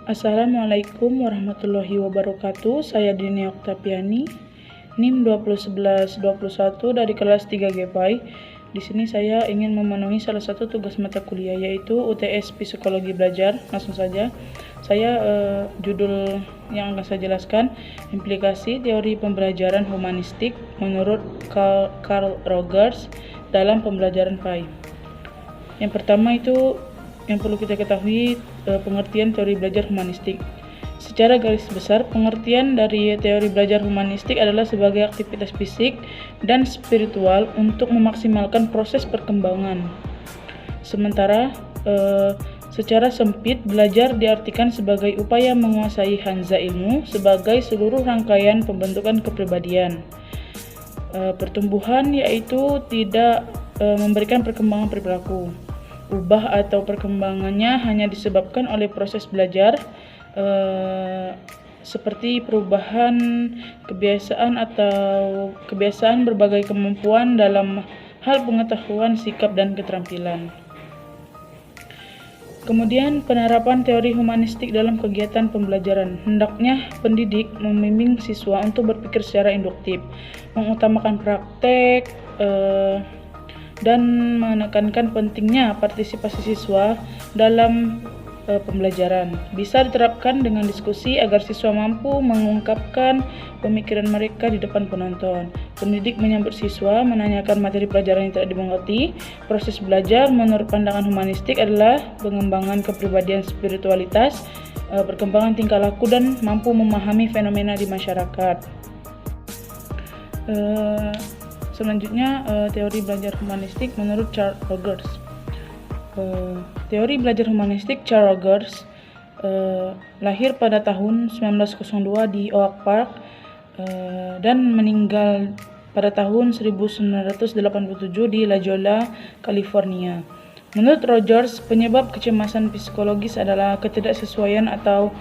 Assalamualaikum warahmatullahi wabarakatuh. Saya Dini Oktaviani, NIM 2011-21 dari kelas 3 GPI. Di sini saya ingin memenuhi salah satu tugas mata kuliah, yaitu UTS Psikologi Belajar. Langsung saja, judul yang akan saya jelaskan, implikasi teori pembelajaran humanistik menurut Carl Rogers dalam pembelajaran PAI. Yang pertama itu yang perlu kita ketahui, pengertian teori belajar humanistik. Secara garis besar, pengertian dari teori belajar humanistik adalah sebagai aktivitas fisik dan spiritual untuk memaksimalkan proses perkembangan. Sementara secara sempit, belajar diartikan sebagai upaya menguasai hanza ilmu sebagai seluruh rangkaian pembentukan kepribadian. Pertumbuhan yaitu tidak memberikan perkembangan perilaku. Ubah atau perkembangannya hanya disebabkan oleh proses belajar, seperti perubahan kebiasaan berbagai kemampuan dalam hal pengetahuan, sikap, dan keterampilan. Kemudian, penerapan teori humanistik dalam kegiatan pembelajaran. Hendaknya pendidik membimbing siswa untuk berpikir secara induktif, mengutamakan praktek, dan menekankan pentingnya partisipasi siswa dalam pembelajaran. Bisa diterapkan dengan diskusi agar siswa mampu mengungkapkan pemikiran mereka di depan penonton. Pendidik menyambut siswa, menanyakan materi pelajaran yang tidak dimengerti. Proses belajar menurut pandangan humanistik adalah pengembangan kepribadian, spiritualitas, perkembangan tingkah laku, dan mampu memahami fenomena di masyarakat. Selanjutnya, teori belajar humanistik menurut Carl Rogers. Teori belajar humanistik Carl Rogers lahir pada tahun 1902 di Oak Park dan meninggal pada tahun 1987 di La Jolla, California. Menurut Rogers, penyebab kecemasan psikologis adalah ketidaksesuaian atau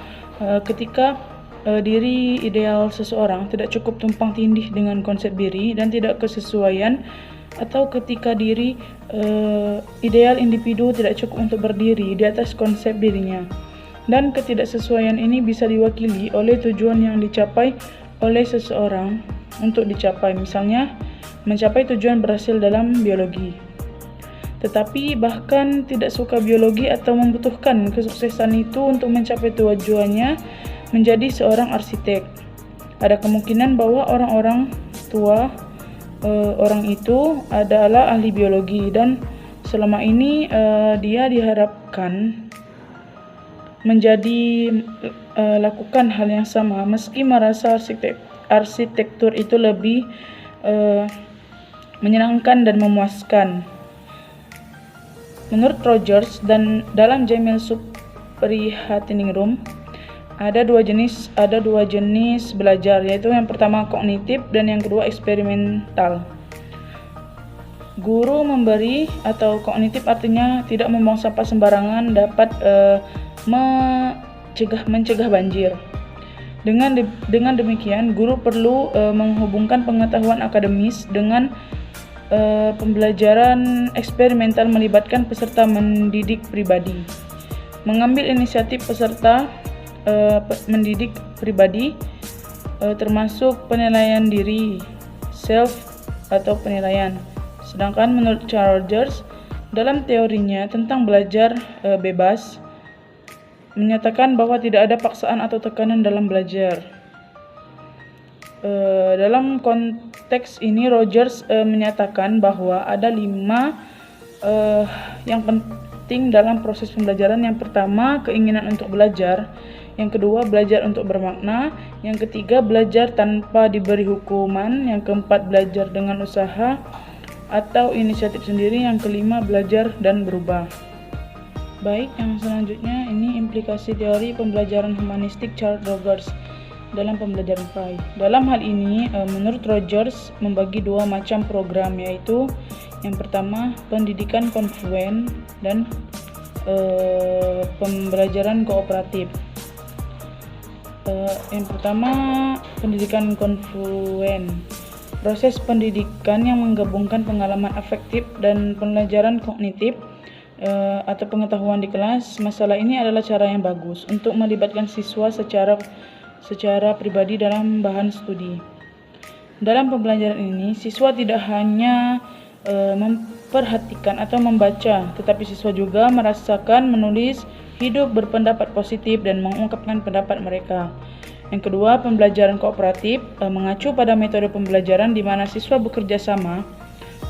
ketika diri ideal seseorang tidak cukup tumpang tindih dengan konsep diri, dan tidak kesesuaian atau ketika diri ideal individu tidak cukup untuk berdiri di atas konsep dirinya. Dan ketidaksesuaian ini bisa diwakili oleh tujuan yang dicapai oleh seseorang untuk dicapai, misalnya mencapai tujuan berhasil dalam biologi, tetapi bahkan tidak suka biologi atau membutuhkan kesuksesan itu untuk mencapai tujuannya, menjadi seorang arsitek. Ada kemungkinan bahwa orang itu adalah ahli biologi, dan selama ini dia diharapkan lakukan hal yang sama, meski merasa arsitektur itu lebih menyenangkan dan memuaskan. Menurut Rogers, dan dalam Jamil Suprihatiningrum Room, ada dua jenis belajar, yaitu yang pertama kognitif dan yang kedua eksperimental. Guru memberi atau kognitif artinya tidak membuang sampah sembarangan, dapat mencegah banjir. Dengan demikian, guru perlu menghubungkan pengetahuan akademis dengan pembelajaran eksperimental, melibatkan peserta mendidik pribadi, mengambil inisiatif peserta mendidik pribadi, termasuk penilaian diri, self atau penilaian. Sedangkan menurut Carl Rogers, dalam teorinya tentang belajar bebas, menyatakan bahwa tidak ada paksaan atau tekanan dalam belajar. Dalam konteks ini, Rogers menyatakan bahwa ada 5 yang penting dalam proses pembelajaran. Yang pertama, keinginan untuk belajar. Yang kedua, belajar untuk bermakna. Yang ketiga, belajar tanpa diberi hukuman. Yang keempat, belajar dengan usaha atau inisiatif sendiri. Yang kelima, belajar dan berubah. Baik, yang selanjutnya ini implikasi teori pembelajaran humanistik Carl Rogers dalam pembelajaran PAI. Dalam hal ini, menurut Rogers membagi 2 macam program, yaitu yang pertama pendidikan konfluen dan pembelajaran kooperatif. Yang pertama, pendidikan konfluen. Proses pendidikan yang menggabungkan pengalaman afektif dan pelajaran kognitif atau pengetahuan di kelas, masalah ini adalah cara yang bagus untuk melibatkan siswa secara pribadi dalam bahan studi. Dalam pembelajaran ini, siswa tidak hanya memperhatikan atau membaca, tetapi siswa juga merasakan, menulis, hidup, berpendapat positif, dan mengungkapkan pendapat mereka. Yang kedua, pembelajaran kooperatif mengacu pada metode pembelajaran di mana siswa bekerja sama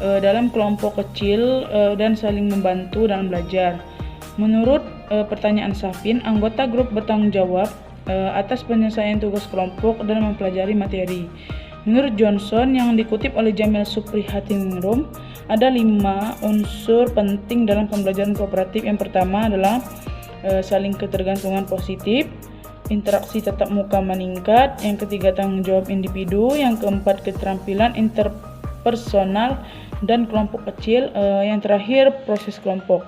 dalam kelompok kecil dan saling membantu dalam belajar. Menurut pertanyaan Safin, anggota grup bertanggung jawab atas penyelesaian tugas kelompok dan mempelajari materi. Menurut Johnson yang dikutip oleh Jamil Suprihatiningrum, ada 5 unsur penting dalam pembelajaran kooperatif. Yang pertama adalah saling ketergantungan positif, interaksi tatap muka meningkat, yang ketiga tanggung jawab individu, yang keempat keterampilan interpersonal dan kelompok kecil, yang terakhir proses kelompok.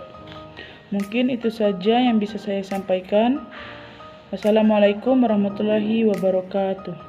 Mungkin itu saja yang bisa saya sampaikan. Wassalamualaikum warahmatullahi wabarakatuh.